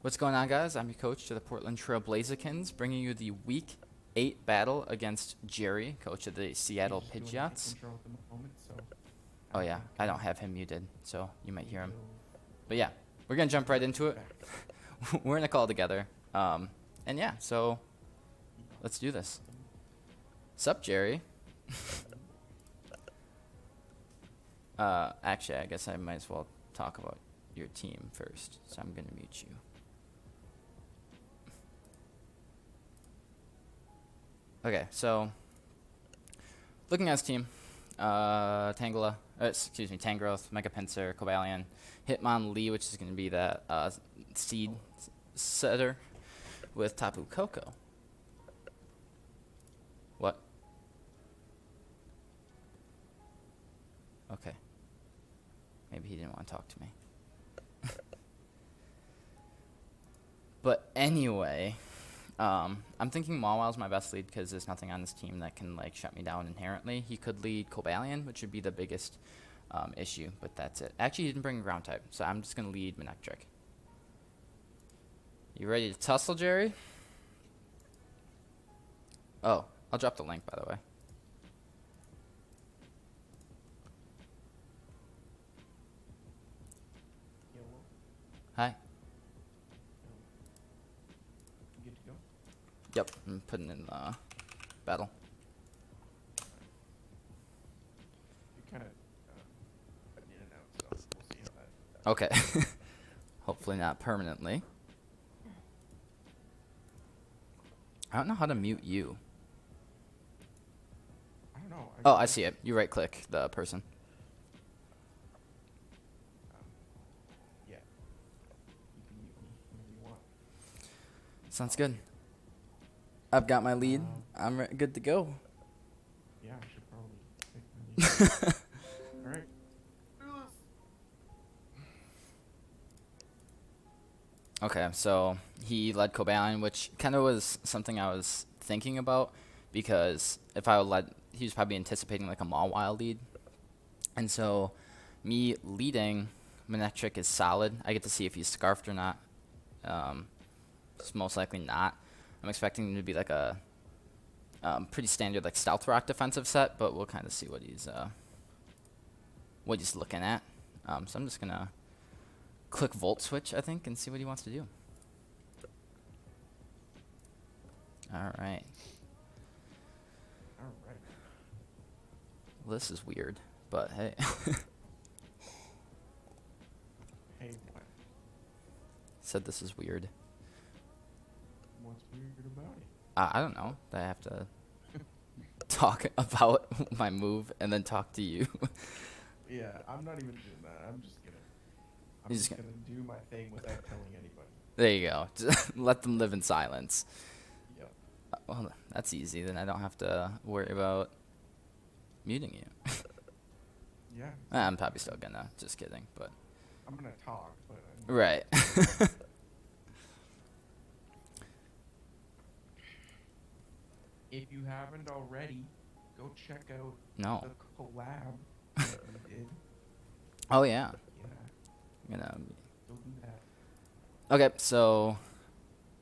What's going on, guys? I'm your coach to the Portland Trail Blazikens, bringing you the Week 8 battle against Jerry, coach of the Seattle Pidgeots. Oh yeah, I don't have him muted, so you might hear him. But yeah, we're going to jump right into it. We're in a call together. And yeah, so let's do this. Sup, Jerry? Actually, I guess I might as well talk about your team first, so I'm going to mute you. Okay, so looking at his team, Tangrowth, Megapincer, Cobalion, Hitmonlee, which is going to be that seed setter with Tapu Koko. What? Okay. Maybe he didn't want to talk to me. But anyway, I'm thinking Mawil's my best lead because there's nothing on this team that can like shut me down inherently. He could lead Cobalion, which would be the biggest issue, but that's it. Actually, he didn't bring a ground type, so I'm just going to lead Manectric. You ready to tussle, Jerry? Oh, I'll drop the link, by the way. Hi. Good to go? Yep, I'm putting in battle. You kind of in and out, so we'll see how that. Okay. Hopefully not permanently. I don't know how to mute you. I don't know. Oh, I see it. You right click the person. Yeah. You can mute me whenever you want. Sounds good. I've got my lead. I'm good to go. Yeah, I should probably take my lead. All right. Okay, so he led Cobalion, which kind of was something I was thinking about because if I would let, he was probably anticipating like a Mawile lead. And so me leading Manectric is solid. I get to see if he's scarfed or not. It's most likely not. I'm expecting him to be like a pretty standard like Stealth Rock defensive set, but we'll kind of see what he's looking at. So I'm just gonna click Volt Switch, I think, and see what he wants to do. All right. All right. Well, this is weird, but hey. Hey, what? Said this is weird. What's weird about it? I don't know. I have to talk about my move and then talk to you. Yeah, I'm not even doing that. I'm just gonna do my thing without telling anybody. There you go. Just let them live in silence. Yep. Well, that's easy. Then I don't have to worry about muting you. Yeah. I'm probably still gonna. Just kidding, but. I'm gonna talk, but. Right. If you haven't already, go check out No. the collab that we did. Oh yeah. Yeah, I'm gonna. go do that. Okay, so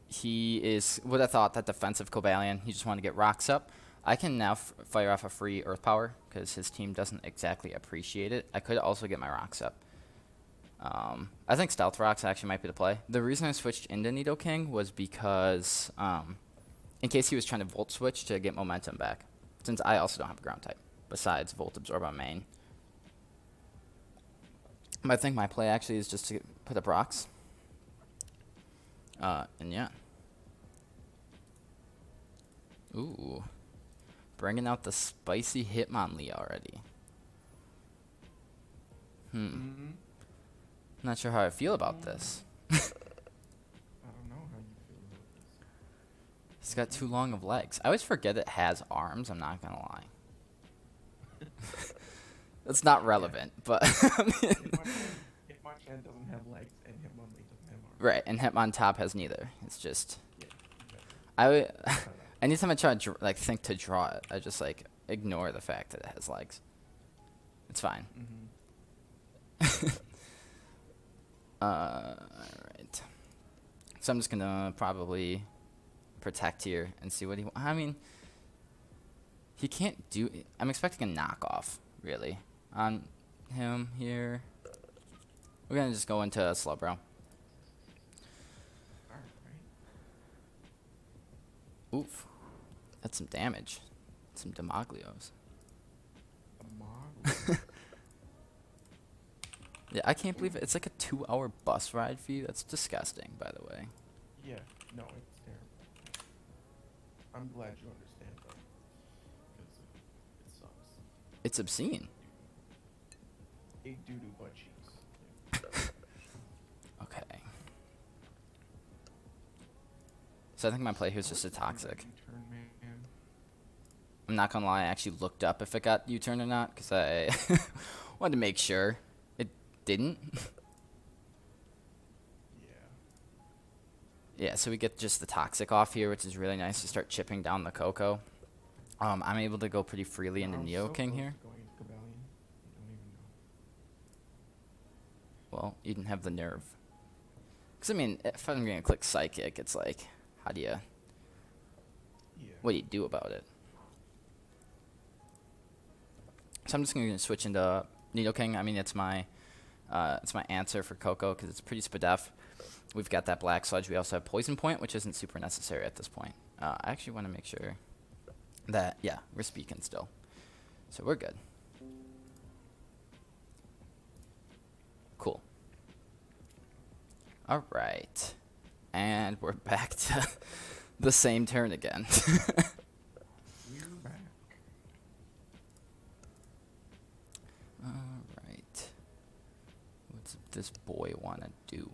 he is what I thought, that defensive Cobalion. He just wanted to get rocks up. I can now fire off a free Earth Power because his team doesn't exactly appreciate it. I could also get my rocks up. I think Stealth Rocks actually might be the play. The reason I switched into Nidoking was because in case he was trying to Volt Switch to get momentum back, since I also don't have a ground type besides Volt Absorb on main. But I think my play actually is just to put up rocks. And yeah. Ooh. Bringing out the spicy Hitmonlee already. Mm-hmm. Not sure how I feel about this. I don't know how you feel about this. He's got too long of legs. I always forget it has arms, I'm not gonna lie. It's not relevant, but I mean, Hitmonchan doesn't have legs, and Hitmonlee doesn't have arms. right, and Hitmontop has neither. It's just Yeah, exactly. anytime I try to think to draw it, I just like ignore the fact that it has legs. It's fine. Mm-hmm. Alright. So I'm just gonna probably protect here and see what he. I mean, he can't do. I'm expecting a knockoff, really, on him here. We're gonna just go into Slowbro. Oof, that's some damage. Some Demoglios. Yeah, I can't believe it. It's like a 2-hour bus ride for you. That's disgusting, by the way. Yeah, no, it's terrible. I'm glad you understand though, because it sucks. It's obscene. A doo-doo butt cheeks. Okay. So I think my play here is just a toxic. I'm not gonna lie, I actually looked up if it got U-turn or not, because I wanted to make sure. It didn't. Yeah, so we get just the toxic off here, which is really nice to start chipping down the Coco. I'm able to go pretty freely into Neo King here. Well, you didn't have the nerve. Because, I mean, if I'm going to click Psychic, it's like, how do you... What do you do about it? So I'm just going to switch into Neo King. I mean, it's my answer for Coco, because it's pretty spadef. We've got that Black Sludge. We also have Poison Point, which isn't super necessary at this point. I actually want to make sure that, yeah, we're speaking still. So we're good. Cool. All right. And we're back to the same turn again. We're back. All right. What's this boy want to do?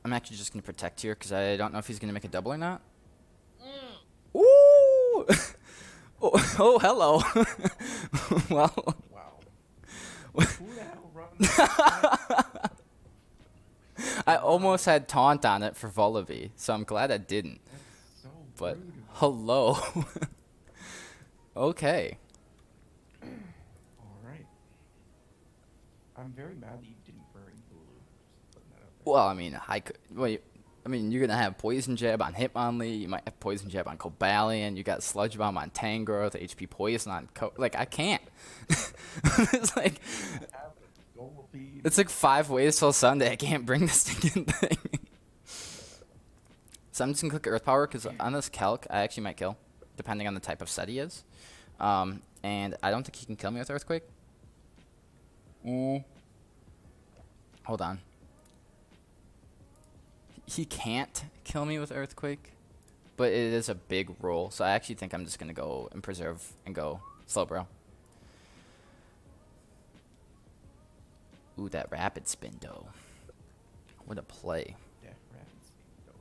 I'm actually just going to protect here because I don't know if he's going to make a double or not. Ooh! Oh, hello. Well. Wow. Who the hell runs? I almost had taunt on it for Volibee, so I'm glad I didn't. That's so But rude. hello. Okay. All right. I'm very mad that you didn't bring Bulu. Just putting that out there. Well, I mean, you're gonna have Poison Jab on Hitmonlee. You might have Poison Jab on Cobalion. You got Sludge Bomb on Tangrowth. HP Poison on like I can't. It's like it's like 5 ways till Sunday. I can't bring this stinking thing. So I'm just gonna click Earth Power because on this Calc, I actually might kill, depending on the type of set he is. And I don't think he can kill me with Earthquake. Hold on. He can't kill me with Earthquake, but it is a big roll, so I actually think I'm just going to go and preserve and go Slowbro. Ooh, that Rapid Spin, though. What a play. Yeah, Rapid Spin, though.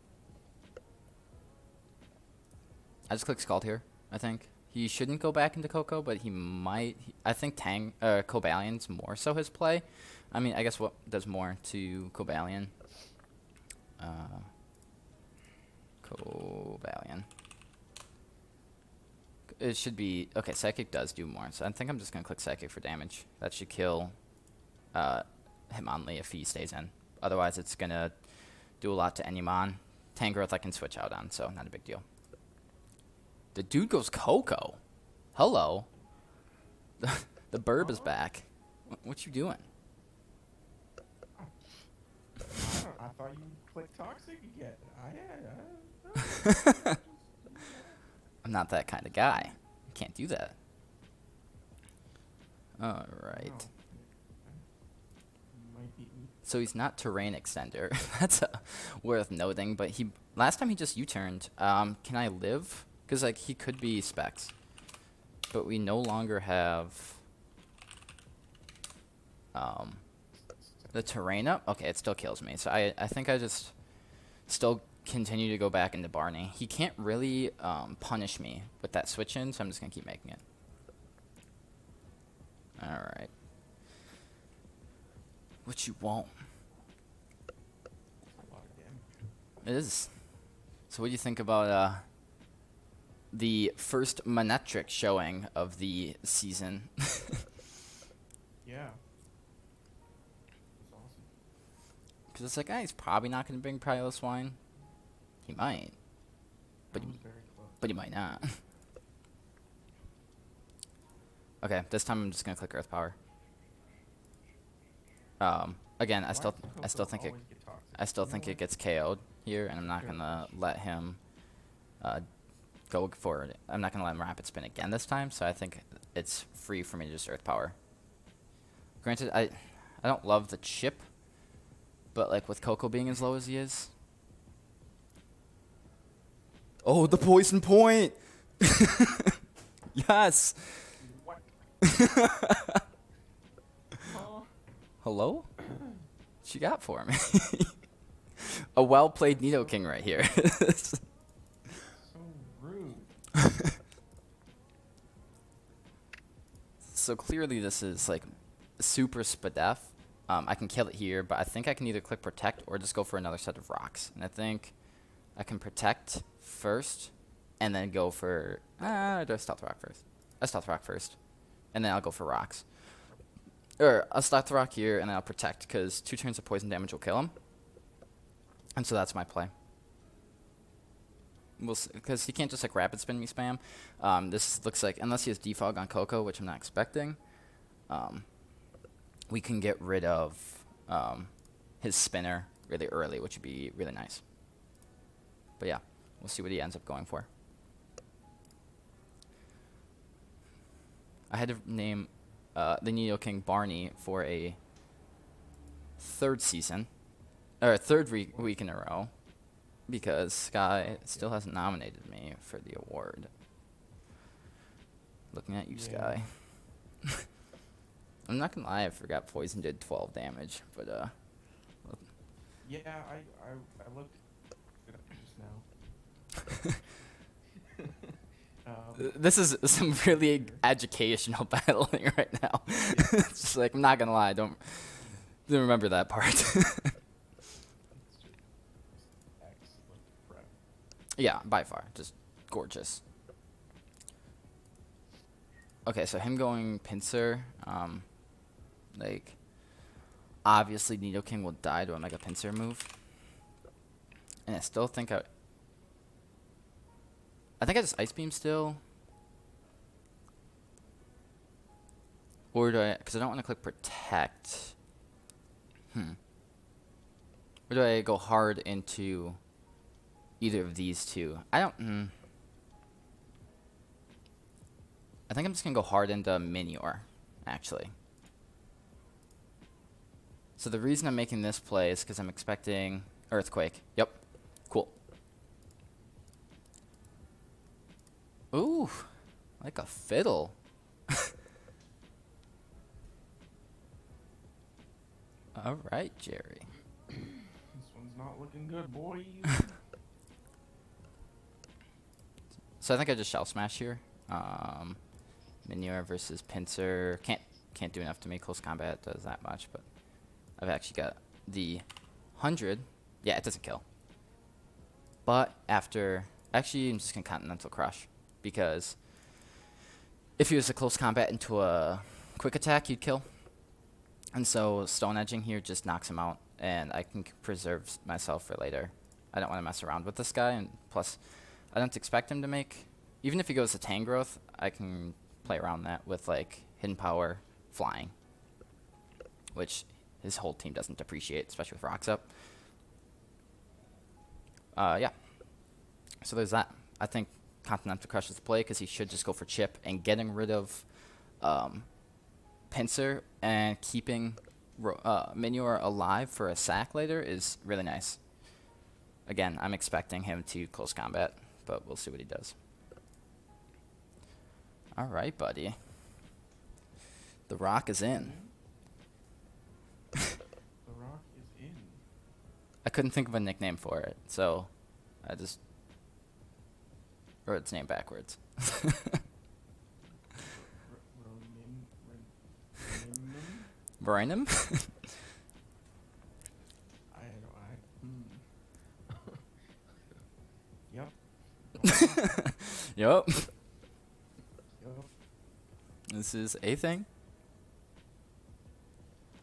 I just click Scald here, I think. He shouldn't go back into Coco, but he might. I think Cobalion's more so his play. I mean, I guess what does more to Cobalion? Cobalion. It should be... Okay, Psychic does do more, so I think I'm just going to click Psychic for damage. That should kill Hitmonlee if he stays in. Otherwise, it's going to do a lot to Enymon. Tangrowth I can switch out on, so not a big deal. The dude goes Coco. Hello. The burb is back. What you doing? I thought you clicked Toxic again. I'm not that kind of guy. Can't do that. All right. So he's not Terrain Extender. That's worth noting. But last time he just U-turned. Can I live? Because like he could be Specs, but we no longer have the terrain up. Okay, it still kills me. So I think I just still continue to go back into Barney. He can't really punish me with that switch in, so I'm just gonna keep making it. All right. What you want? It is. So what do you think about the first Manectric showing of the season? Yeah. Because it's like, he's probably not going to bring Primal Swine. He might. But, That was very close. but he might not. Okay, this time I'm just going to click Earth Power. Again, I still think it gets KO'd here, and I'm not going to let him go for it. I'm not going to let him Rapid Spin again this time, so I think it's free for me to just Earth Power. Granted, I don't love the chip, but like with Coco being as low as he is. Oh, the poison point! Yes! What? Hello? What you got for me? A well-played Nidoking right here. So rude. So clearly this is like super Spadef. I can kill it here, but I think I can either click Protect or just go for another set of rocks. And I think I can Protect first and then go for... do I Stealth Rock first? I Stealth Rock first. And then I'll go for rocks. Or I'll Stealth Rock here and then I'll Protect because 2 turns of poison damage will kill him. And so that's my play. Because he can't just like Rapid Spin me spam. This looks like, unless he has Defog on Coco, which I'm not expecting, we can get rid of his spinner really early, which would be really nice. But yeah, we'll see what he ends up going for. I had to name the Nidoking Barney for a third season, or third week in a row, because Sky still hasn't nominated me for the award. Looking at you, yeah. Sky. I'm not gonna lie, I forgot Poison did 12 damage, but yeah, I looked it up just now. This is some really educational battling right now. It's just like, I'm not gonna lie, I don't remember that part. Yeah, by far, just gorgeous. Okay, so him going Pinsir, like, obviously Nidoking will die to a Mega Pinsir move. And I still think I think I just Ice Beam still. Or do I, because I don't want to click Protect. Or do I go hard into either of these two? I don't, I think I'm just going to go hard into Minior, actually. So the reason I'm making this play is because I'm expecting Earthquake. Yep. Cool. Ooh, like a fiddle. All right, Jerry. This one's not looking good, boy. So I think I just Shell Smash here. Minior versus Pinsir. Can't do enough to make close combat does that much, but I've actually got the 100. Yeah, it doesn't kill. But after, actually I'm just gonna Continental Crush, because if he was a close combat into a quick attack, he'd kill. And so Stone Edging here just knocks him out, and I can preserve myself for later. I don't want to mess around with this guy, and plus, I don't expect him to make, even if he goes to Tangrowth, I can play around that with like Hidden Power, Flying, which his whole team doesn't appreciate, especially with Rocks up. Yeah. So there's that. I think Continental Crush is the play because he should just go for Chip, and getting rid of Pinsir and keeping Minior alive for a sack later is really nice. Again, I'm expecting him to close combat, but we'll see what he does. All right, buddy. The Rock is in. The Rock is in. I couldn't think of a nickname for it, so I just wrote its name backwards. Brainum? Yep. Yup. This is a thing.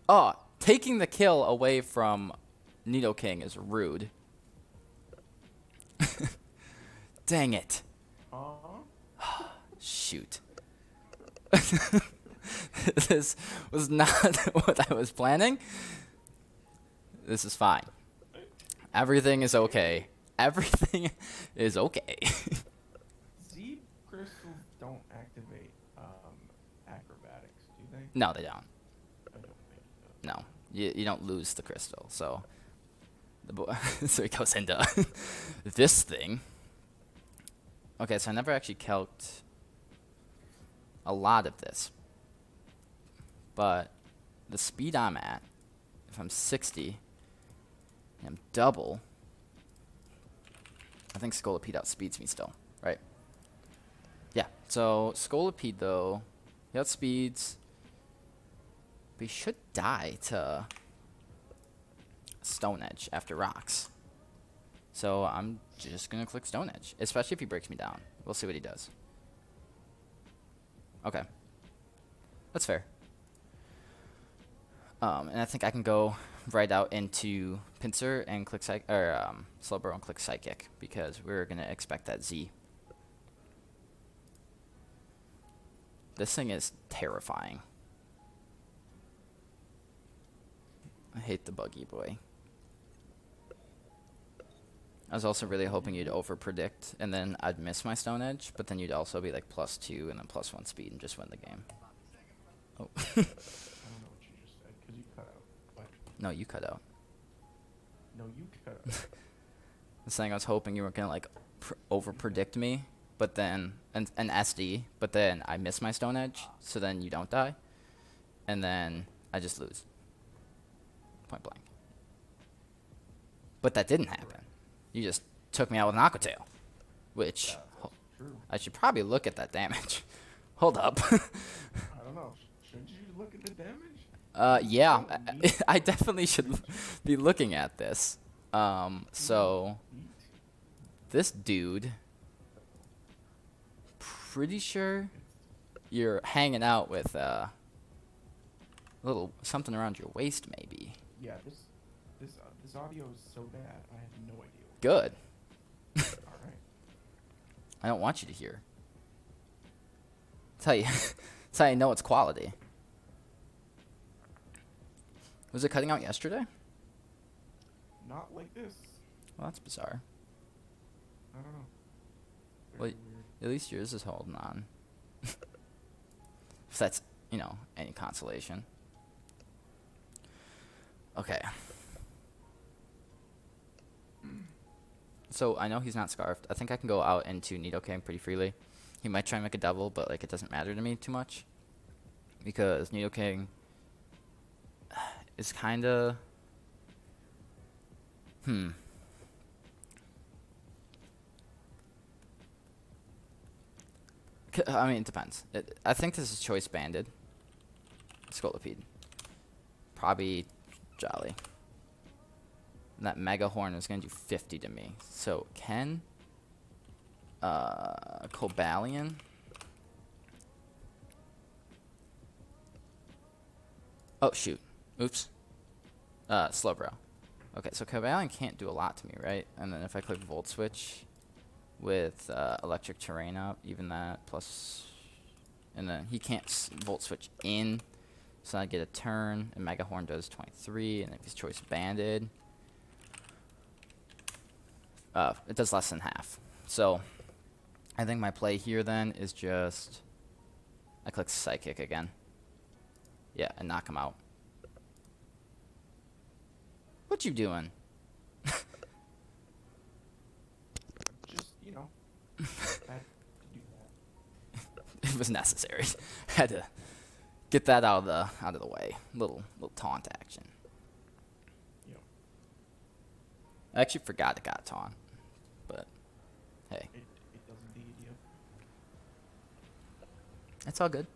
Oh, taking the kill away from Nidoking is rude. Dang it. Shoot. This was not what I was planning. This is fine. Everything is okay. Everything is okay. Z crystals don't activate acrobatics, do they? No, they don't. I don't think so. No, you don't lose the crystal. So so it goes into this thing. Okay, so I never actually calced a lot of this, but the speed I'm at, if I'm 60, and I'm double, I think Scolipede outspeeds me still, right? Yeah, so Scolipede though, he outspeeds, but he should die to Stone Edge after rocks. So I'm just gonna click Stone Edge, especially if he breaks me down. We'll see what he does. Okay, that's fair. And I think I can go right out into Pinsir and click Slowbro and click Psychic because we're gonna expect that Z. This thing is terrifying. I hate the buggy boy. I was also really hoping you'd over-predict, and then I'd miss my Stone Edge, but then you'd also be like +2 and then +1 speed and just win the game. Oh. I don't know what you just said, because you cut out. What? No, you cut out. No, you cut out. I was saying I was hoping you weren't going to like over-predict me, but then, and SD, but then I miss my Stone Edge, so then you don't die, and then I just lose. Point blank. But that didn't happen. You just took me out with an Aqua Tail, which I should probably look at that damage. Hold up. I don't know. Should you look at the damage? Yeah, I definitely should be looking at this. So this dude, pretty sure you're hanging out with a little something around your waist, maybe. Yeah, this audio is so bad. I have no idea. Good. All right. I don't want you to hear. That's how you know it's quality. Was it cutting out yesterday? Not like this. Well, that's bizarre. I don't know. Well, Very weird. at least yours is holding on. If that's, you know, any consolation. Okay. So I know he's not Scarfed. I think I can go out into Nidoking pretty freely. He might try and make a double, but like it doesn't matter to me too much. Because Nidoking is kind of... I mean, it depends. I think this is choice banded. Scolipede. Probably Jolly. And that Mega Horn is going to do 50 to me. So, can Cobalion... Oh, shoot. Oops. Slowbro. Okay, so Cobalion can't do a lot to me, right? And then if I click Volt Switch with Electric Terrain up, even that, plus... And then he can't Volt Switch in, so I get a turn, and Mega Horn does 23, and if he's choice banded... it does less than half. So, I think my play here then is just... I click Psychic again. Yeah, and knock him out. What you doing? Just, you know, had to do that. It was necessary. Had to get that out of the way. Little taunt action. Yep. I actually forgot it got taunt, but hey, It does indeed, yep. it's all good.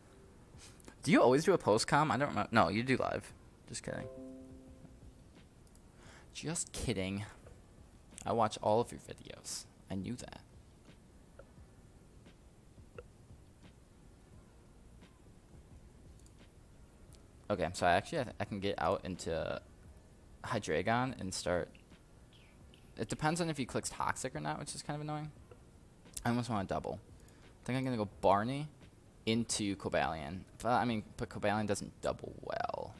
Do you always do a post-com? I don't remember. No, you do live. Just kidding. Just kidding. I watch all of your videos. I knew that. Okay, so I can get out into Hydreigon and start. It depends on if he clicks Toxic or not, which is kind of annoying. I almost want to double. I think I'm going to go Barney into Cobalion. I mean, but Cobalion doesn't double well.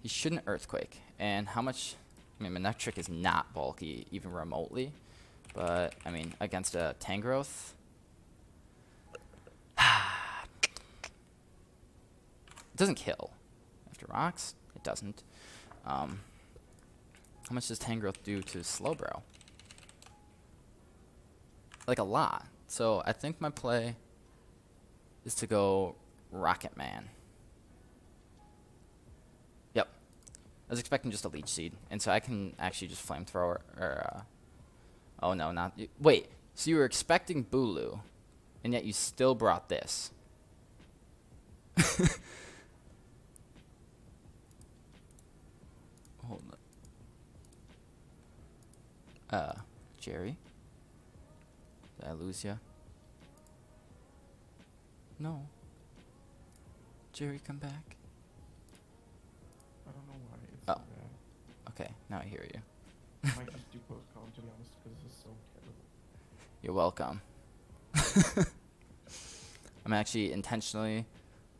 He shouldn't Earthquake. And how much... I mean, Manectric is not bulky, even remotely. But, I mean, against a Tangrowth... It doesn't kill. After rocks, it doesn't. How much does Tangrowth do to Slowbro? Like a lot. So I think my play is to go Rocket Man. Yep. I was expecting just a Leech Seed. And so I can actually just Flamethrower or oh no, not wait. So you were expecting Bulu and yet you still brought this. Hold on. Jerry? Did I lose ya? No. Jerry, come back. I don't know why it's Oh. so bad. Okay, now I hear you. I might just do post-com, to be honest, because this is so terrible. You're welcome. I'm actually intentionally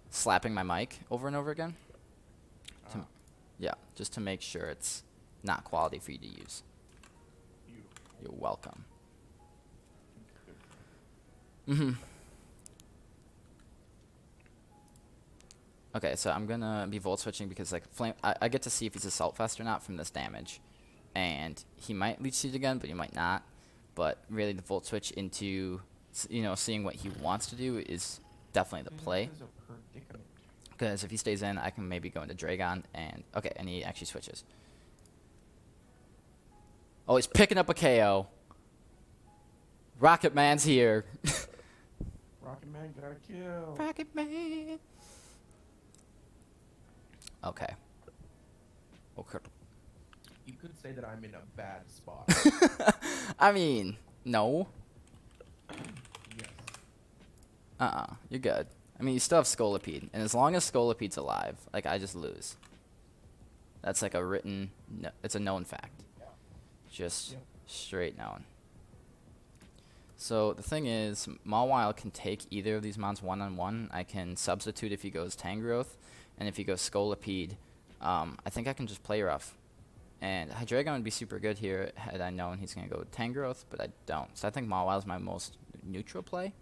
slapping my mic over and over again. Yeah, just to make sure it's not quality for you to use. Beautiful. You're welcome. Good. Okay, so I'm gonna be Volt Switching because like I get to see if he's Assault Vest or not from this damage. And he might Leech Seed again, but he might not. But really the Volt Switch into, you know, seeing what he wants to do is definitely the play. This is a predicament. Because if he stays in, I can maybe go into Dragon and... Okay, and he actually switches. Oh, he's picking up a KO. Rocket Man's here. Rocket Man got a kill. Rocket Man. Okay. Okay. You could say that I'm in a bad spot. I mean, no. Yes. You're good. I mean, you still have Scolipede. And as long as Scolipede's alive, like, I just lose. That's like a written... No, it's a known fact. Just straight known. So the thing is, Mawile can take either of these mons one-on-one. I can substitute if he goes Tangrowth. And if he goes Scolipede, I think I can just play rough. And Hydreigon would be super good here had I known he's going to go Tangrowth, but I don't. So I think Mawile is my most neutral play.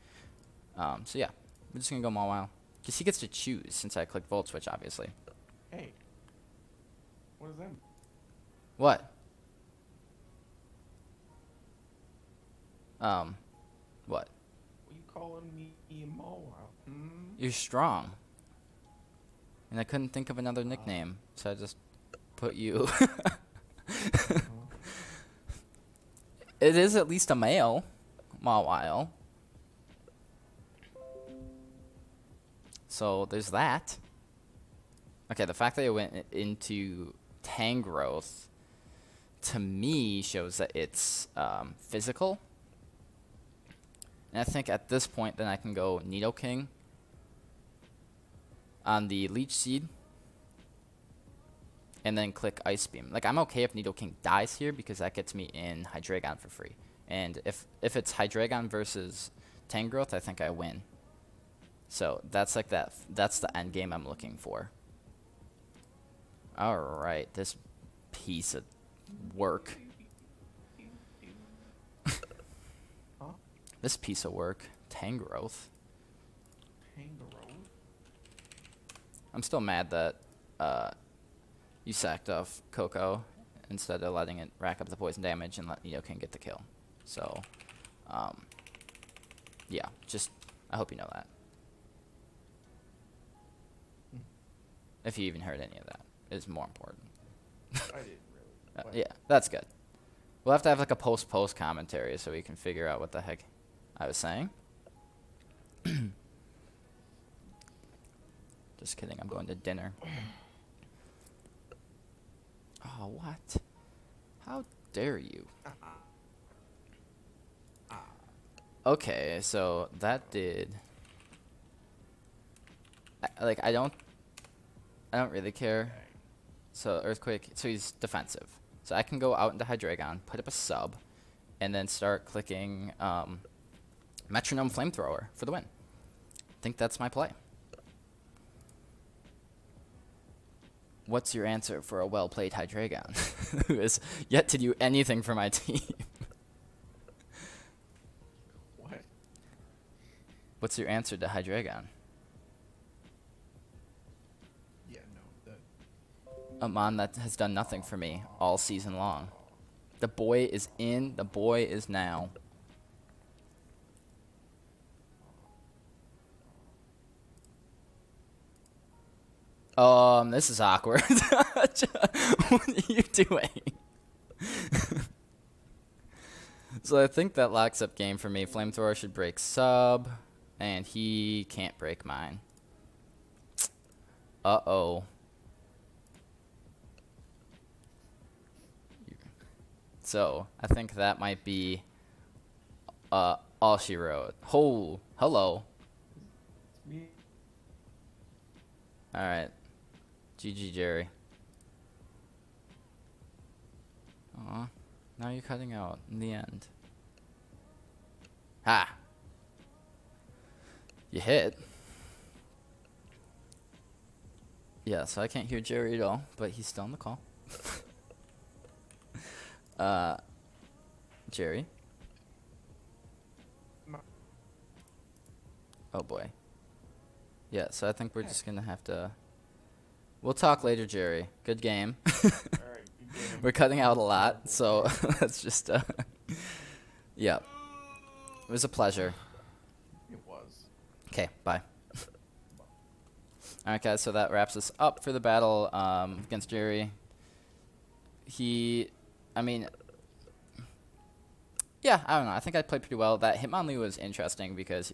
So yeah, we're just going to go Mawile. Because he gets to choose since I clicked Volt Switch, obviously. Hey. What is that? What? What? What you calling me Mawile? You're strong. And I couldn't think of another nickname, so I just put you. It is at least a male, Mawile. So there's that. Okay, the fact that it went into Tangrowth, to me, shows that it's physical. And I think at this point, then I can go Nidoking on the Leech Seed. And then click Ice Beam. Like, I'm okay if Nidoking dies here because that gets me in Hydreigon for free. And if it's Hydreigon versus Tangrowth, I think I win. So that's like that. That's the end game I'm looking for. All right, this piece of work. This piece of work, Tangrowth. I'm still mad that you sacked off Coco instead of letting it rack up the poison damage and let Nidoking get the kill. So, yeah, just I hope you know that. If you even heard any of that, is more important. I didn't really. Yeah, that's good. We'll have to have like a post commentary so we can figure out what the heck I was saying. Just kidding, I'm going to dinner. Oh, what? How dare you? Okay, so that did... I don't really care. So Earthquake, so he's defensive. So I can go out into Hydreigon, put up a sub, and then start clicking Metronome Flamethrower for the win. I think that's my play. What's your answer for a well-played Hydreigon who has yet to do anything for my team? What? What's your answer to Hydreigon? Yeah, no. A mon that has done nothing for me all season long. The boy is in. The boy is now. This is awkward. What are you doing? So I think that locks up game for me. Flamethrower should break sub, and he can't break mine. Uh-oh. So I think that might be all she wrote. Oh, hello. It's me. All right. GG, Jerry. Aw, now you're cutting out in the end. Ha! You hit. Yeah, so I can't hear Jerry at all, but he's still on the call. Jerry? Oh boy. Yeah, so I think we're just gonna have to... We'll talk later, Jerry. Good game. Alright, good game. We're cutting out a lot, so let's just... yeah. It was a pleasure. It was. Okay, bye. Alright guys, so that wraps us up for the battle against Jerry. I mean... Yeah, I don't know. I think I played pretty well. That Hitmonlee was interesting because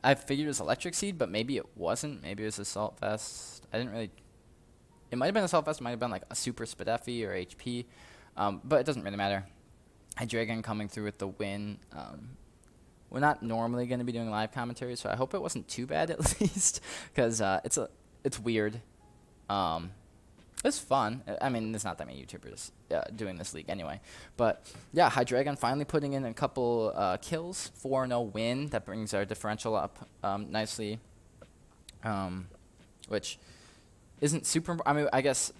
I figured it was Electric Seed, but maybe it wasn't. Maybe it was Assault Vest. I didn't really... It might have been Assault Vest. It might have been like a Super Spadeffi or HP. But it doesn't really matter. Hydreigon coming through with the win. We're not normally going to be doing live commentary, so I hope it wasn't too bad at least. Because it's weird. It's fun. I mean, there's not that many YouTubers doing this league anyway. But, yeah, Hydreigon finally putting in a couple kills. 4-0 win. That brings our differential up nicely. Which isn't super... I mean, I guess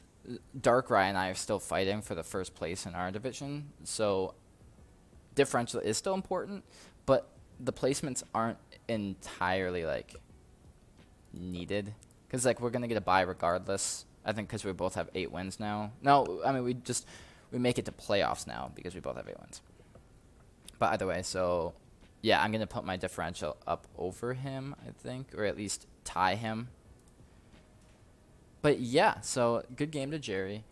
Darkrai and I are still fighting for the first place in our division. So, differential is still important. But the placements aren't entirely, like, needed. Because, like, we're going to get a bye regardless. I think because we both have 8 wins now. No, I mean, we make it to playoffs now because we both have 8 wins. But either way, so, yeah, I'm going to put my differential up over him, I think, or at least tie him. But, yeah, so good game to Jerry.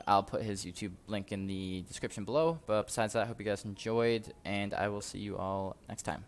I'll put his YouTube link in the description below. But besides that, I hope you guys enjoyed, and I will see you all next time.